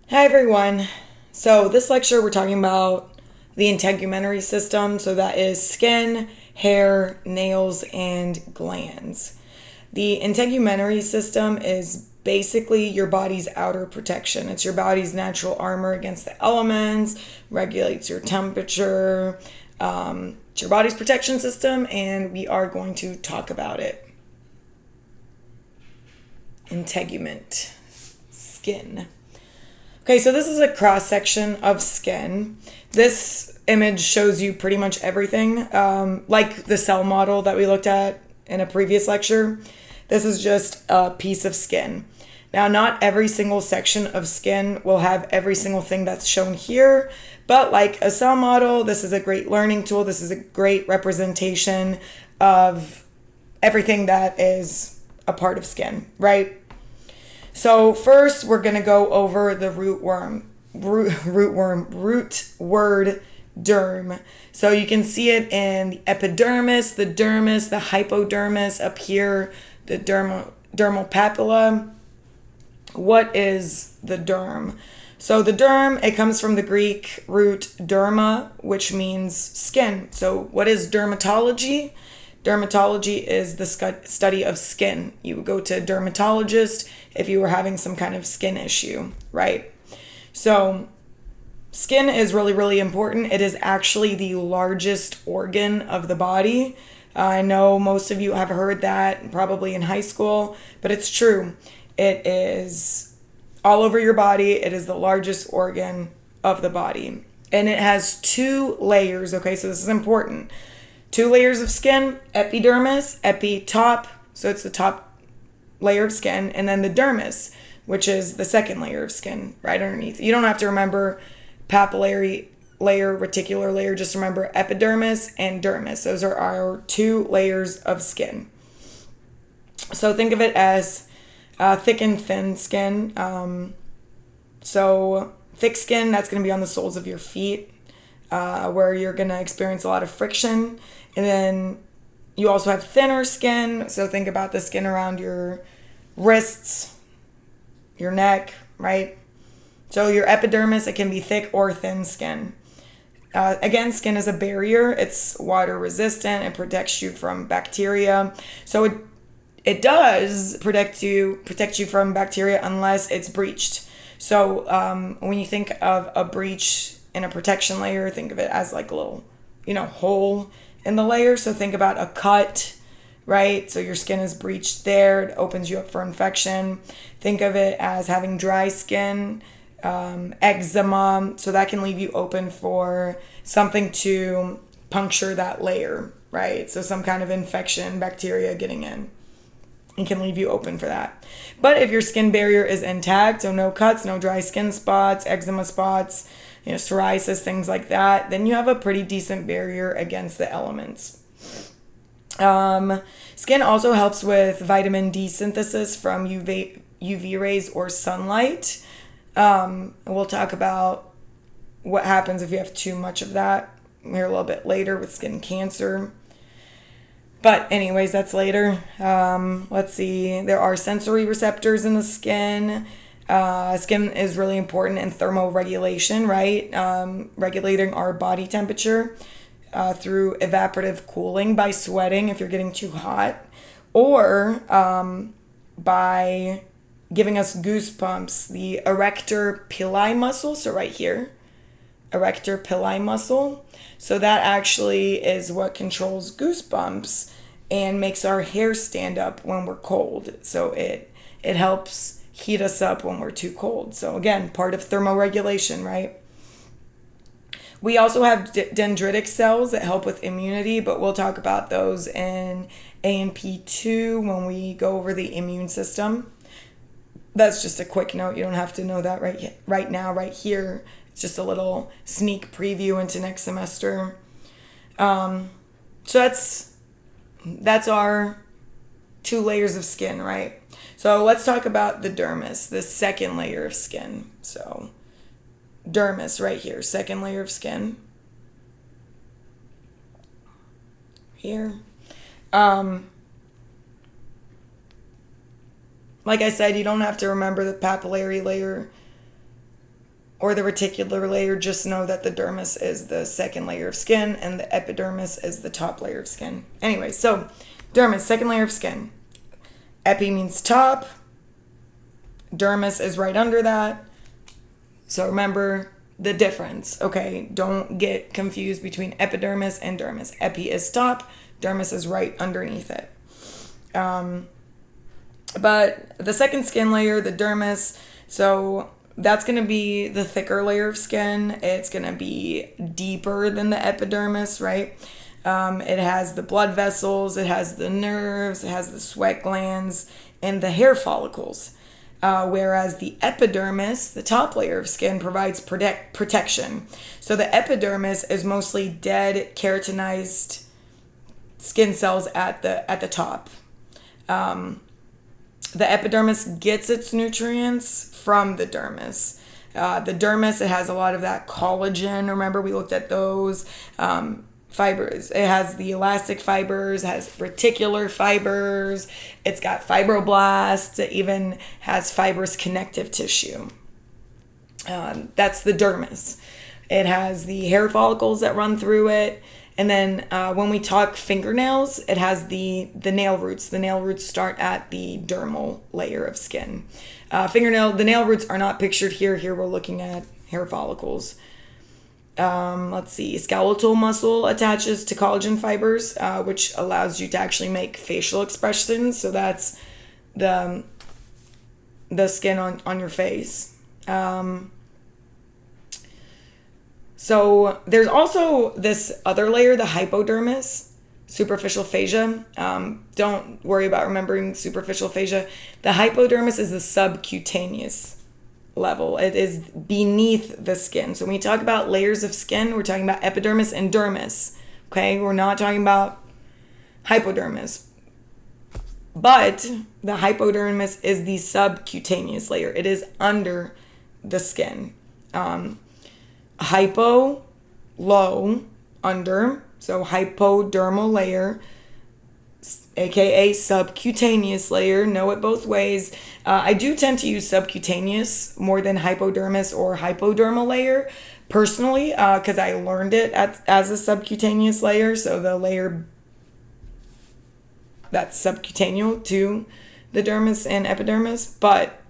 Hi everyone. So this lecture we're talking about the integumentary system. So that is skin, hair, nails, and glands. The integumentary system is basically your body's outer protection. It's your body's natural armor against the elements, regulates your temperature. It's your body's protection system, and we are going to talk about it. Integument, skin. Okay, so this is a cross section of skin. This image shows you pretty much everything, like the cell model that we looked at in a previous lecture. This is just a piece of skin. Now, not every single section of skin will have every single thing that's shown here, but like a cell model, this is a great learning tool. This is a great representation of everything that is a part of skin, right? So first, we're going to go over the root word derm. So you can see it in the epidermis, the dermis, the hypodermis, up here, the dermal papilla. What is the derm? So the derm, it comes from the Greek root derma, which means skin. So what is dermatology? Dermatology is the study of skin. You would go to a dermatologist if you were having some kind of skin issue, right? So skin is really, really important. It is actually the largest organ of the body. I know most of you have heard that probably in high school, but it's true. It is all over your body. It is the largest organ of the body. And it has two layers, okay? So this is important. Two layers of skin, epidermis, top, so it's the top layer of skin, and then the dermis, which is the second layer of skin right underneath. You don't have to remember papillary layer, reticular layer, just remember epidermis and dermis. Those are our two layers of skin. So think of it as thick and thin skin. So thick skin, that's going to be on the soles of your feet, where you're going to experience a lot of friction. And then you also have thinner skin. So think about the skin around your wrists, your neck, right? So your epidermis, it can be thick or thin skin. Again, skin is a barrier. It's water resistant. It protects you from bacteria. So it does protect you from bacteria unless it's breached. So when you think of a breach in a protection layer, think of it as like a little, hole in the layer. So think about a cut, right? So your skin is breached there. It opens you up for infection. Think of it as having dry skin, eczema. So that can leave you open for something to puncture that layer, right? So some kind of infection, bacteria getting in. It can leave you open for that. But if your skin barrier is intact, so no cuts, no dry skin spots, eczema spots, psoriasis, things like that, then you have a pretty decent barrier against the elements. Skin also helps with vitamin D synthesis from UV rays or sunlight. And we'll talk about what happens if you have too much of that here a little bit later with skin cancer. But anyways, that's later. Let's see. There are sensory receptors in the skin. Skin is really important in thermoregulation, right? Regulating our body temperature through evaporative cooling by sweating if you're getting too hot, or by giving us goosebumps. The erector pili muscle, so right here, erector pili muscle. So that actually is what controls goosebumps and makes our hair stand up when we're cold. So it helps heat us up when we're too cold. So again, part of thermoregulation, right? We also have dendritic cells that help with immunity, but we'll talk about those in A&P2 when we go over the immune system. That's just a quick note. You don't have to know that right now, right here. It's just a little sneak preview into next semester. So that's our two layers of skin, right? So let's talk about the dermis, the second layer of skin. So dermis right here, second layer of skin. Here. Like I said, you don't have to remember the papillary layer or the reticular layer, just know that the dermis is the second layer of skin and the epidermis is the top layer of skin. Anyway, so dermis, second layer of skin. Epi means top. Dermis is right under that. So remember the difference, okay? Don't get confused between epidermis and dermis. Epi is top, dermis is right underneath it. But the second skin layer, the dermis, so that's going to be the thicker layer of skin. It's going to be deeper than the epidermis, right? It has the blood vessels, it has the nerves, it has the sweat glands, and the hair follicles. Whereas the epidermis, the top layer of skin, provides protection. So the epidermis is mostly dead, keratinized skin cells at the top. The epidermis gets its nutrients from the dermis. The dermis, it has a lot of that collagen. Remember, we looked at those fibers. It has the elastic fibers, it has reticular fibers, it's got fibroblasts, it even has fibrous connective tissue. That's the dermis. It has the hair follicles that run through it. And then when we talk fingernails, it has the nail roots. The nail roots start at the dermal layer of skin. The nail roots are not pictured here. Here we're looking at hair follicles. Let's see, skeletal muscle attaches to collagen fibers, which allows you to actually make facial expressions. So that's the skin on your face. So there's also this other layer, the hypodermis, superficial fascia. Don't worry about remembering superficial fascia. The hypodermis is the subcutaneous level. It is beneath the skin. So when we talk about layers of skin, we're talking about epidermis and dermis. Okay, we're not talking about hypodermis. But the hypodermis is the subcutaneous layer. It is under the skin. Hypo, low, under. So hypodermal layer, aka subcutaneous layer. Know it both ways. I do tend to use subcutaneous more than hypodermis or hypodermal layer personally, because I learned it as a subcutaneous layer. So the layer that's subcutaneous to the dermis and epidermis, but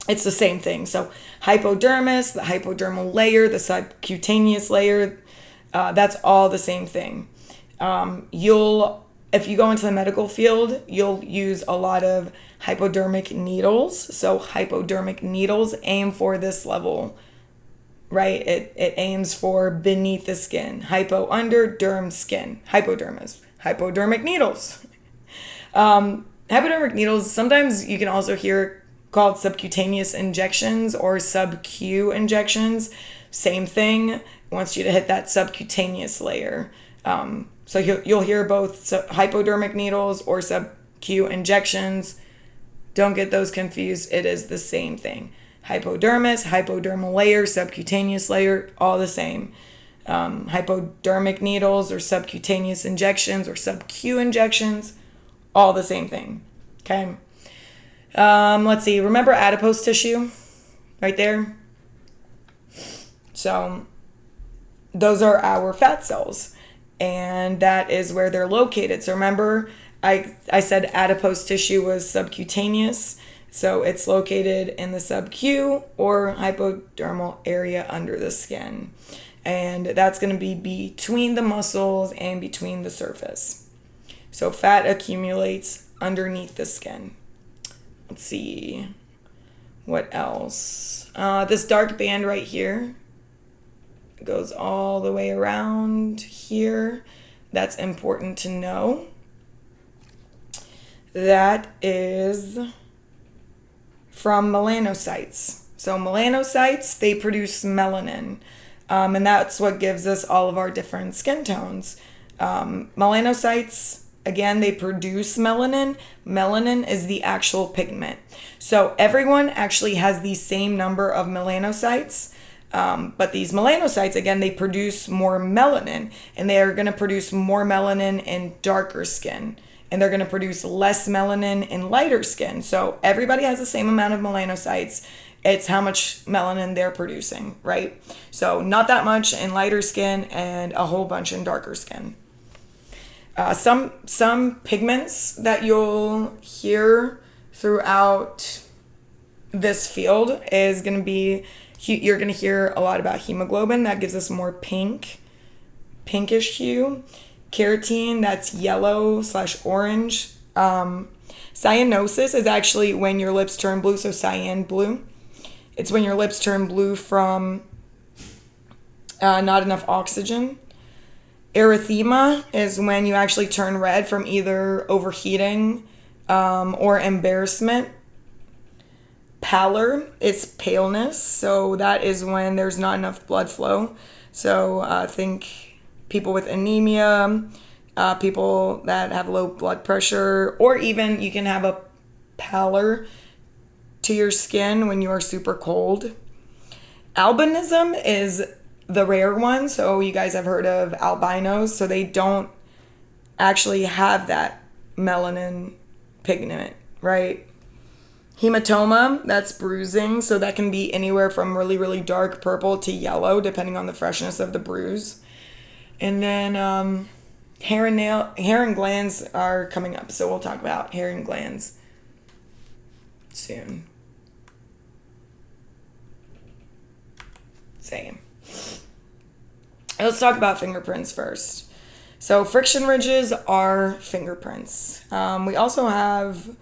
it's the same thing. So hypodermis, the hypodermal layer, the subcutaneous layer, that's all the same thing. If you go into the medical field, you'll use a lot of hypodermic needles. So hypodermic needles aim for this level, right? It aims for beneath the skin. Hypo, under, derm, skin. Hypodermis. Hypodermic needles. Hypodermic needles, sometimes you can also hear called subcutaneous injections or sub-Q injections. Same thing. Wants you to hit that subcutaneous layer. So you'll hear both hypodermic needles or sub-Q injections. Don't get those confused. It is the same thing. Hypodermis, hypodermal layer, subcutaneous layer, all the same. Hypodermic needles or subcutaneous injections or sub-Q injections, all the same thing. Okay. Let's see. Remember adipose tissue right there? So those are our fat cells, and that is where they're located. So remember, I said adipose tissue was subcutaneous, so it's located in the sub-Q or hypodermal area under the skin. And that's going to be between the muscles and between the surface. So fat accumulates underneath the skin. Let's see. What else? This dark band right here goes all the way around here. That's important to know. That is from melanocytes. So melanocytes, they produce melanin. And that's what gives us all of our different skin tones. Melanocytes, again, they produce melanin. Melanin is the actual pigment. So everyone actually has the same number of melanocytes. But these melanocytes, again, they produce more melanin. And they are going to produce more melanin in darker skin. And they're going to produce less melanin in lighter skin. So everybody has the same amount of melanocytes. It's how much melanin they're producing, right? So not that much in lighter skin and a whole bunch in darker skin. Some pigments that you'll hear throughout this field is going to be, you're going to hear a lot about hemoglobin. That gives us more pinkish hue. Carotene, that's yellow/orange. Cyanosis is actually when your lips turn blue, so cyan blue. It's when your lips turn blue from not enough oxygen. Erythema is when you actually turn red from either overheating or embarrassment. Pallor is paleness, so that is when there's not enough blood flow. So think people with anemia, people that have low blood pressure, or even you can have a pallor to your skin when you are super cold. Albinism is the rare one, so you guys have heard of albinos, so they don't actually have that melanin pigment, right? Hematoma, that's bruising, so that can be anywhere from really, really dark purple to yellow, depending on the freshness of the bruise. And then hair and glands are coming up, so we'll talk about hair and glands soon. Same. Let's talk about fingerprints first. So friction ridges are fingerprints. We also have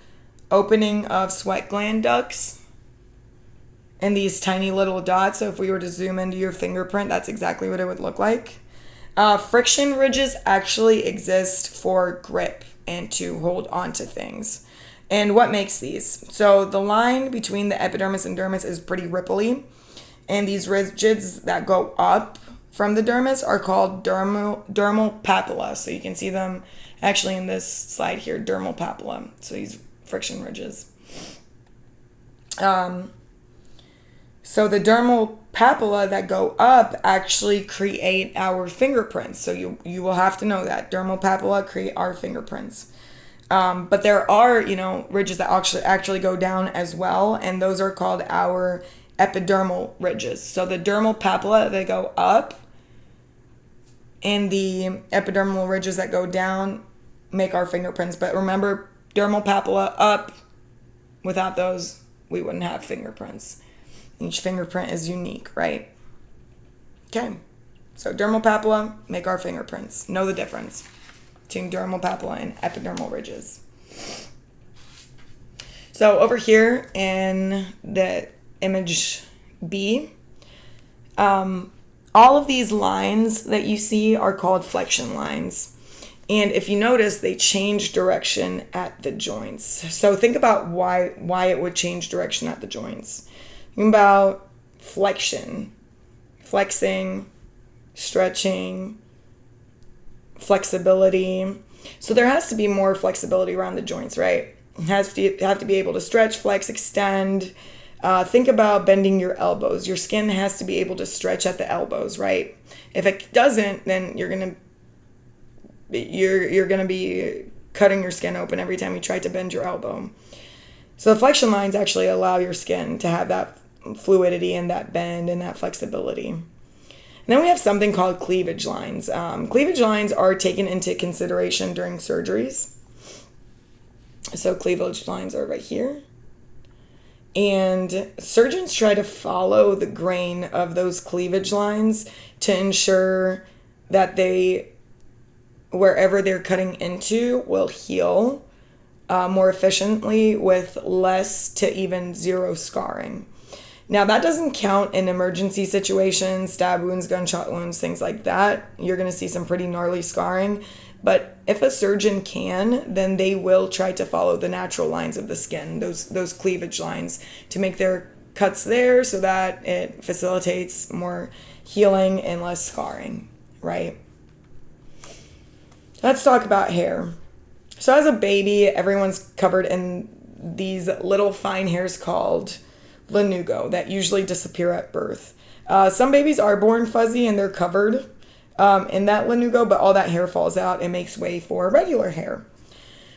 opening of sweat gland ducts and these tiny little dots. So if we were to zoom into your fingerprint, that's exactly what it would look like. Friction ridges actually exist for grip and to hold on to things. And what makes these? So the line between the epidermis and dermis is pretty ripply. And these ridges that go up from the dermis are called dermal papilla. So you can see them actually in this slide here, dermal papilla. So these friction ridges. So the dermal papilla that go up actually create our fingerprints. So you will have to know that dermal papilla create our fingerprints. But there are, ridges that actually go down as well, and those are called our epidermal ridges. So the dermal papilla, they go up, and the epidermal ridges that go down make our fingerprints. But remember, dermal papilla up, without those, we wouldn't have fingerprints. Each fingerprint is unique, right? Okay, so dermal papilla make our fingerprints. Know the difference between dermal papilla and epidermal ridges. So over here in the image B, all of these lines that you see are called flexion lines. And if you notice, they change direction at the joints. So think about why it would change direction at the joints. Think about flexion, flexing, stretching, flexibility. So there has to be more flexibility around the joints, right? You have to be able to stretch, flex, extend. Think about bending your elbows. Your skin has to be able to stretch at the elbows, right? If it doesn't, then you're gonna be cutting your skin open every time you try to bend your elbow. So the flexion lines actually allow your skin to have that fluidity and that bend and that flexibility. And then we have something called cleavage lines. Cleavage lines are taken into consideration during surgeries. So cleavage lines are right here. And surgeons try to follow the grain of those cleavage lines to ensure that wherever they're cutting into will heal more efficiently with less to even zero scarring. Now, that doesn't count in emergency situations, stab wounds, gunshot wounds, things like that. You're going to see some pretty gnarly scarring. But if a surgeon can, then they will try to follow the natural lines of the skin, those cleavage lines, to make their cuts there so that it facilitates more healing and less scarring, right? Let's talk about hair. So as a baby, everyone's covered in these little fine hairs called lanugo that usually disappear at birth. Some babies are born fuzzy and they're covered in that lanugo, but all that hair falls out and makes way for regular hair.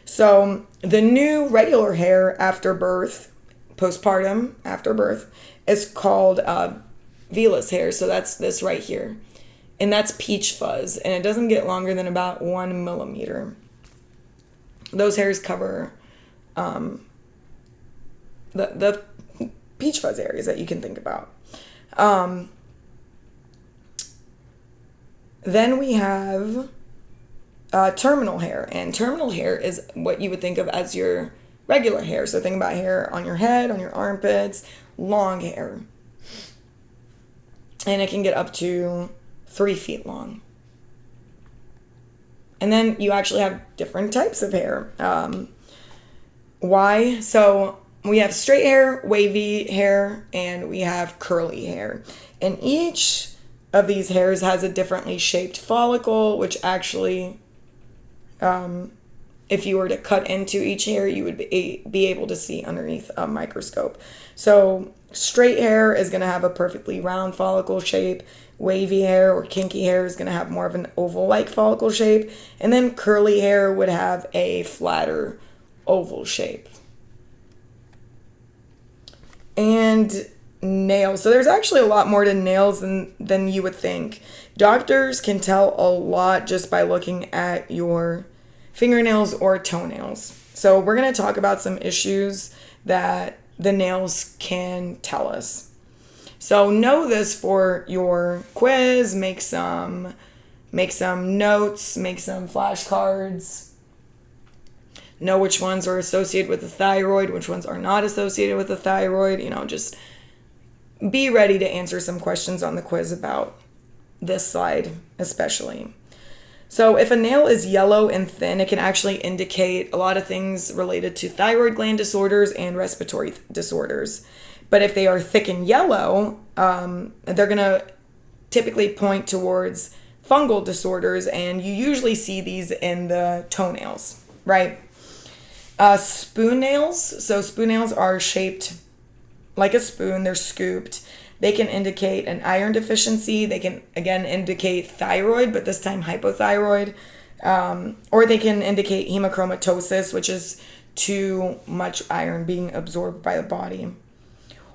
So the new regular hair after birth postpartum, after birth, is called vellus hair. So that's this right here. And that's peach fuzz. And it doesn't get longer than about 1 millimeter. Those hairs cover the peach fuzz areas that you can think about. Then we have terminal hair. And terminal hair is what you would think of as your regular hair. So think about hair on your head, on your armpits, long hair. And it can get up to 3 feet long. And then you actually have different types of hair. Why? So we have straight hair, wavy hair, and we have curly hair. And each of these hairs has a differently shaped follicle, which actually, if you were to cut into each hair, you would be able to see underneath a microscope. So straight hair is going to have a perfectly round follicle shape. Wavy hair or kinky hair is going to have more of an oval-like follicle shape. And then curly hair would have a flatter oval shape. And nails. So there's actually a lot more to nails than you would think. Doctors can tell a lot just by looking at your fingernails or toenails. So we're going to talk about some issues that the nails can tell us. So know this for your quiz, make some notes, make some flashcards. Know which ones are associated with the thyroid, which ones are not associated with the thyroid. Just be ready to answer some questions on the quiz about this slide especially. So if a nail is yellow and thin, it can actually indicate a lot of things related to thyroid gland disorders and respiratory disorders. But if they are thick and yellow, they're going to typically point towards fungal disorders, and you usually see these in the toenails, right? Spoon nails. So spoon nails are shaped like a spoon. They're scooped. They can indicate an iron deficiency. They can, again, indicate thyroid, but this time hypothyroid. Or they can indicate hemochromatosis, which is too much iron being absorbed by the body.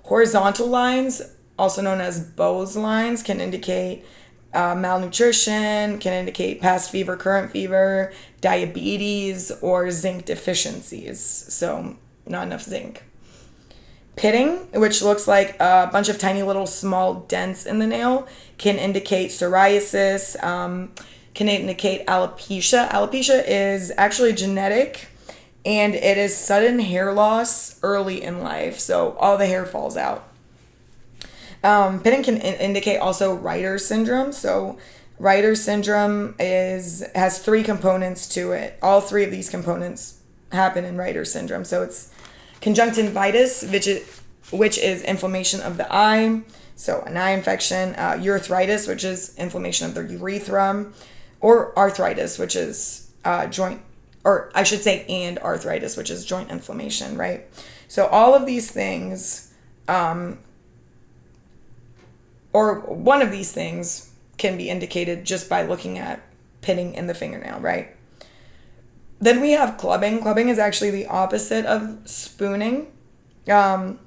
Horizontal lines, also known as Bowes lines, can indicate malnutrition, can indicate past fever, current fever, diabetes, or zinc deficiencies. So not enough zinc. Pitting, which looks like a bunch of tiny little small dents in the nail, can indicate psoriasis, can indicate alopecia. Alopecia is actually genetic, and it is sudden hair loss early in life. So all the hair falls out. Pitting can indicate also Reiter's syndrome. So Reiter's syndrome has 3 components to it. All 3 of these components happen in Reiter's syndrome. So it's conjunctivitis, which is inflammation of the eye. So an eye infection. Urethritis, which is inflammation of the urethra. Or arthritis, which is joint, or I should say, and arthritis, which is joint inflammation, right? So all of these things, or one of these things can be indicated just by looking at pitting in the fingernail, right? Then we have clubbing. Clubbing is actually the opposite of spooning. Clubbing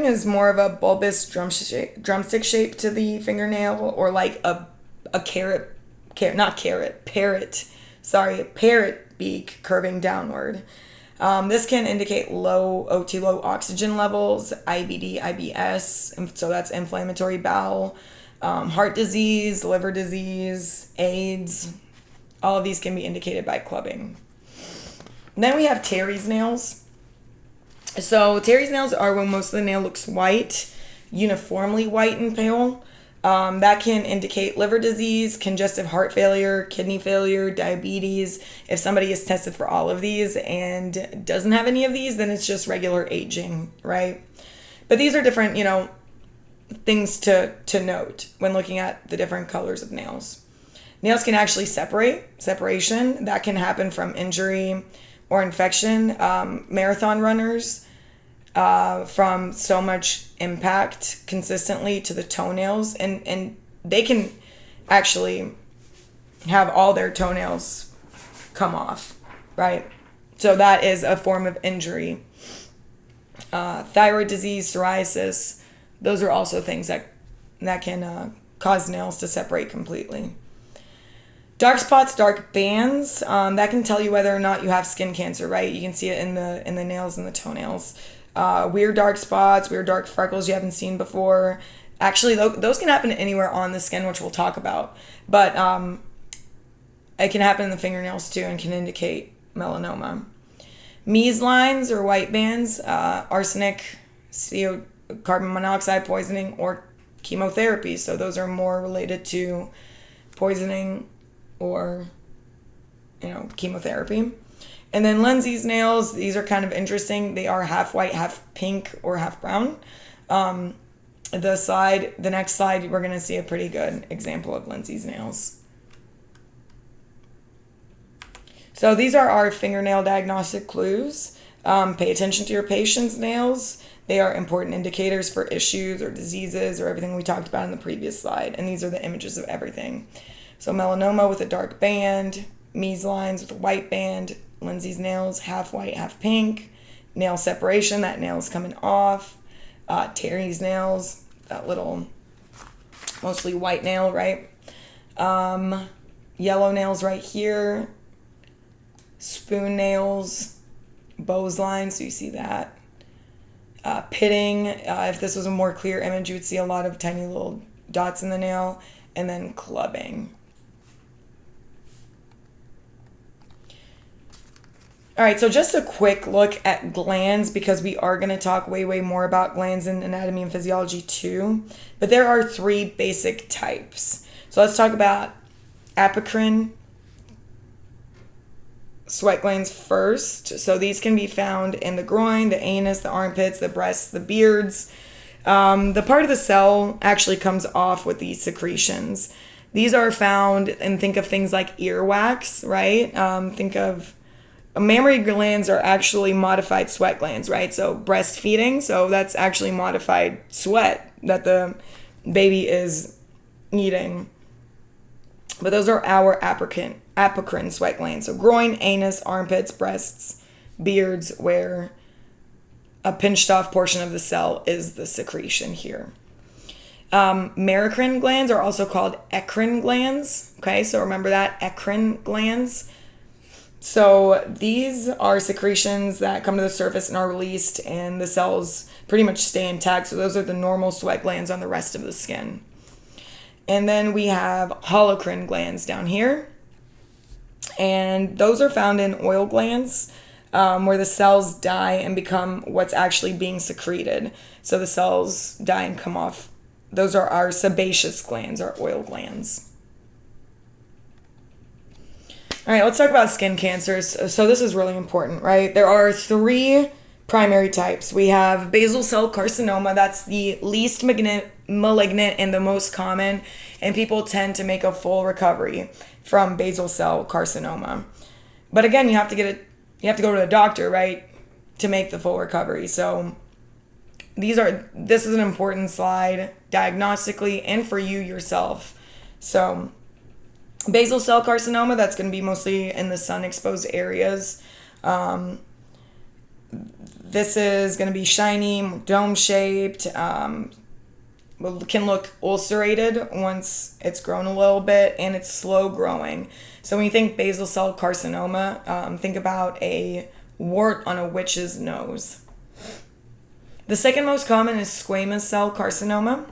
is more of a bulbous drumstick shape to the fingernail, or like a parrot beak curving downward. This can indicate low O2, low oxygen levels, IBD, IBS, so that's inflammatory bowel, heart disease, liver disease, AIDS. All of these can be indicated by clubbing. Then we have Terry's nails. So Terry's nails are when most of the nail looks white, uniformly white and pale. That can indicate liver disease, congestive heart failure, kidney failure, diabetes. If somebody is tested for all of these and doesn't have any of these, then it's just regular aging, right? But these are different, things to note when looking at the different colors of nails. Nails can actually separation. That can happen from injury or infection. Marathon runners, from so much impact consistently to the toenails, and they can actually have all their toenails come off, right? So that is a form of injury. thyroid disease, psoriasis. Those are also things that can cause nails to separate completely. Dark spots, dark bands, that can tell you whether or not you have skin cancer, right? You can see it in the nails and the toenails. Weird dark spots, weird dark freckles you haven't seen before. Actually, those can happen anywhere on the skin, which we'll talk about. But it can happen in the fingernails too and can indicate melanoma. Mees lines or white bands, arsenic, carbon monoxide poisoning, or chemotherapy. So those are more related to poisoning or, chemotherapy. And then Lindsay's nails, these are kind of interesting. They are half white, half pink, or half brown. The next slide, we're going to see a pretty good example of Lindsay's nails. So these are our fingernail diagnostic clues. Pay attention to your patient's nails. They are important indicators for issues or diseases or everything we talked about in the previous slide. And these are the images of everything. So melanoma with a dark band, Mees lines with a white band, Lindsay's nails, half white, half pink, nail separation, that nail's coming off, Terry's nails, that little mostly white nail, right? Yellow nails right here, spoon nails, Bow's line, so you see that. Pitting, if this was a more clear image, you would see a lot of tiny little dots in the nail, and then clubbing. All right, so just a quick look at glands, because we are going to talk way more about glands in anatomy and physiology too. But there are 3 basic types. So let's talk about apocrine sweat glands first. So these can be found in the groin, the anus, the armpits, the breasts, the beards. The part of the cell actually comes off with these secretions. These are found, and think of things like earwax, right? Think of mammary glands are actually modified sweat glands, right? So breastfeeding, so that's actually modified sweat that the baby is eating. But those are our apocrine sweat glands. So groin, anus, armpits, breasts, beards, where a pinched off portion of the cell is the secretion here. Merocrine glands are also called eccrine glands. Okay, so remember that, eccrine glands. So these are secretions that come to the surface and are released, and the cells pretty much stay intact. So those are the normal sweat glands on the rest of the skin. And then we have holocrine glands down here. And those are found in oil glands, where the cells die and become what's actually being secreted. So the cells die and come off. Those are our sebaceous glands, our oil glands. All right, let's talk about skin cancers. So this is really important, right? There are 3 primary types. We have basal cell carcinoma. That's the least malignant and the most common, and people tend to make a full recovery from basal cell carcinoma. But again, you have to go to a doctor, right, to make the full recovery. So this is an important slide diagnostically and for you yourself. So basal cell carcinoma, that's going to be mostly in the sun exposed areas. This is going to be shiny, dome shaped, can look ulcerated once it's grown a little bit, and it's slow growing. So when you think basal cell carcinoma, think about a wart on a witch's nose. The second most common is squamous cell carcinoma.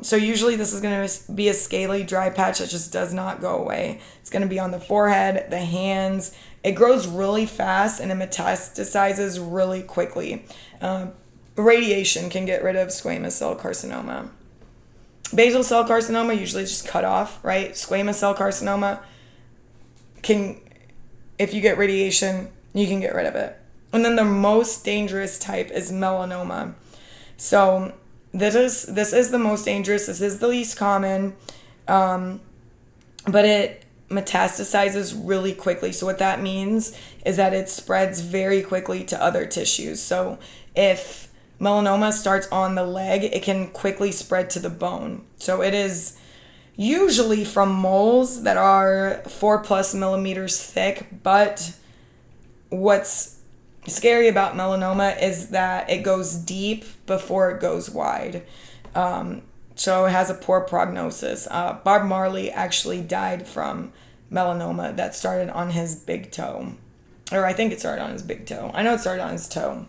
So usually this is going to be a scaly, dry patch that just does not go away. It's going to be on the forehead, the hands. It grows really fast and it metastasizes really quickly. Radiation can get rid of squamous cell carcinoma. Basal cell carcinoma usually is just cut off, right? Squamous cell carcinoma if you get radiation, you can get rid of it. And then the most dangerous type is melanoma. So this is the most dangerous. This is the least common, but it metastasizes really quickly. So what that means is that it spreads very quickly to other tissues. So if melanoma starts on the leg, it can quickly spread to the bone. So it is usually from moles that are 4+ millimeters thick, but what's scary about melanoma is that it goes deep before it goes wide. So it has a poor prognosis. Bob Marley actually died from melanoma that started on his big toe. Or I think it started on his big toe. I know it started on his toe.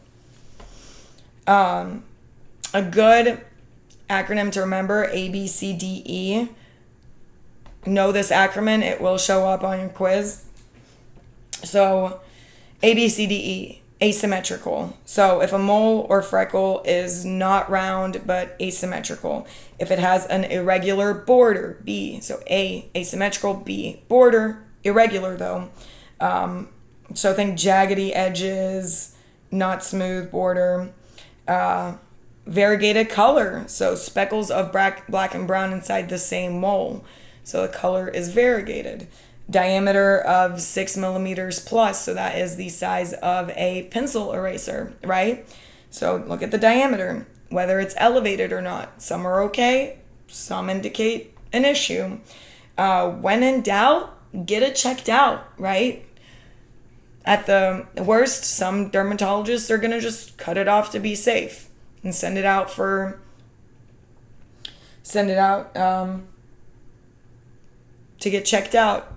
A good acronym to remember, ABCDE. Know this acronym, it will show up on your quiz. So ABCDE, asymmetrical. So if a mole or freckle is not round but asymmetrical, if it has an irregular border, B. So A, asymmetrical, B, border, irregular though. So think jaggedy edges, not smooth border. Variegated color, so speckles of black and brown inside the same mole. So the color is variegated. Diameter of 6 millimeters plus, so that is the size of a pencil eraser, right? So look at the diameter, whether it's elevated or not. Some are okay, some indicate an issue. When in doubt, get it checked out, right? At the worst, some dermatologists are going to just cut it off to be safe and send it out to get checked out.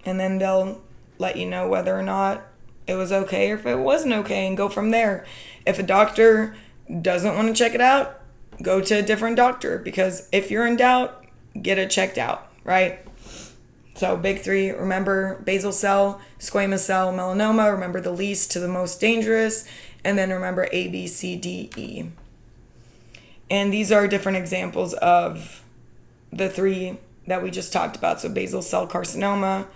And then they'll let you know whether or not it was okay or if it wasn't okay and go from there. If a doctor doesn't want to check it out, go to a different doctor, because if you're in doubt, get it checked out, right? So big three, remember basal cell, squamous cell, melanoma, remember the least to the most dangerous, and then remember A, B, C, D, E. And these are different examples of the three that we just talked about. So basal cell carcinoma,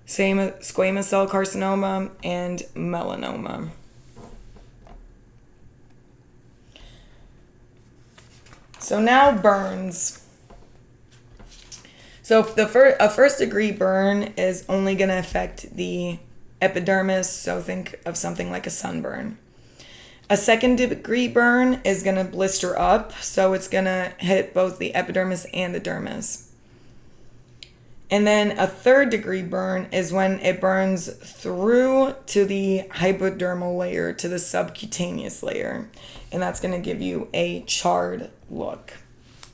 squamous cell carcinoma, and melanoma. So now burns. So a first degree burn is only going to affect the epidermis, so think of something like a sunburn. A second degree burn is going to blister up, so it's going to hit both the epidermis and the dermis. And then a third degree burn is when it burns through to the hypodermal layer, to the subcutaneous layer. And that's going to give you a charred look.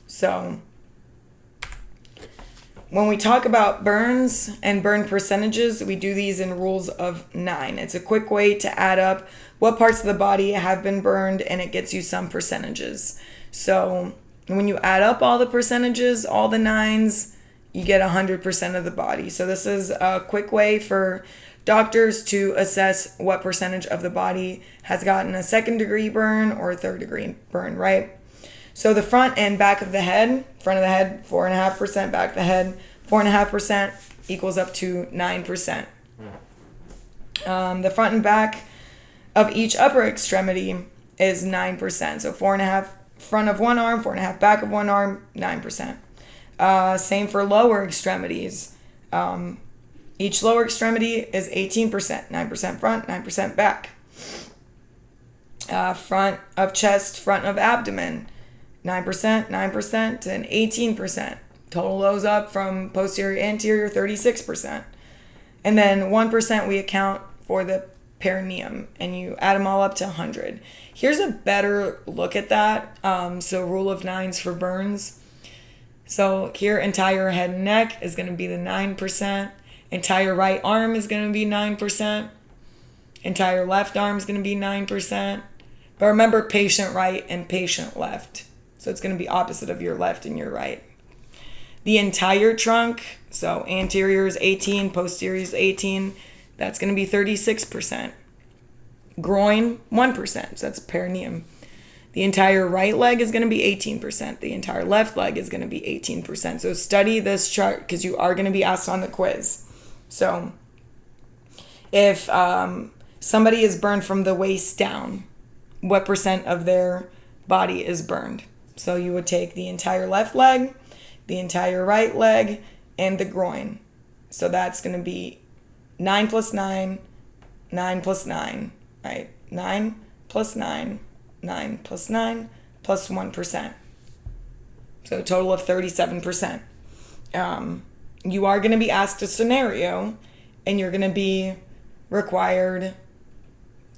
So when we talk about burns and burn percentages, we do these in rules of 9. It's a quick way to add up what parts of the body have been burned, and it gets you some percentages. So when you add up all the percentages, all the 9s, you get 100% of the body. So this is a quick way for doctors to assess what percentage of the body has gotten a second degree burn or a third degree burn, right? So the front and back of the head, front of the head, 4.5%, back of the head, 4.5% equals up to 9%. The front and back of each upper extremity is 9%. So 4.5 front of one arm, 4.5 back of one arm, 9%. Same for lower extremities. Each lower extremity is 18%, 9% front, 9% back. Front of chest, front of abdomen, 9%, 9%, and 18%. Total those up from posterior, anterior, 36%. And then 1% we account for the perineum, and you add them all up to 100. Here's a better look at that. So rule of 9s for burns. So here, entire head and neck is going to be the 9%. Entire right arm is going to be 9%. Entire left arm is going to be 9%. But remember, patient right and patient left. So it's going to be opposite of your left and your right. The entire trunk, so anterior is 18, posterior is 18. That's going to be 36%. Groin, 1%. So that's perineum. The entire right leg is going to be 18%. The entire left leg is going to be 18%. So study this chart because you are going to be asked on the quiz. So if somebody is burned from the waist down, what percent of their body is burned? So you would take the entire left leg, the entire right leg, and the groin. So that's going to be 9 plus 9, 9 plus 9, right? 9 plus 9. 9 plus 9 plus 1%. So a total of 37%. You are going to be asked a scenario, and you're going to be required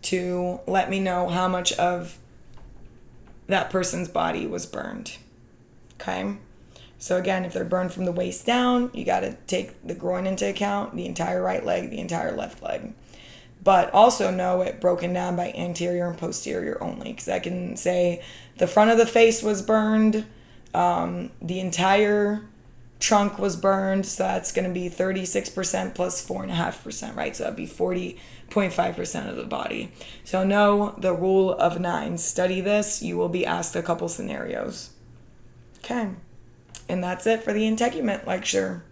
to let me know how much of that person's body was burned. Okay? So again, if they're burned from the waist down, you got to take the groin into account, the entire right leg, the entire left leg. But also know it broken down by anterior and posterior only, because I can say the front of the face was burned, the entire trunk was burned, so that's going to be 36% plus 4.5%, right? So that'd be 40.5% of the body. So know the rule of 9. Study this. You will be asked a couple scenarios. Okay. And that's it for the integument lecture.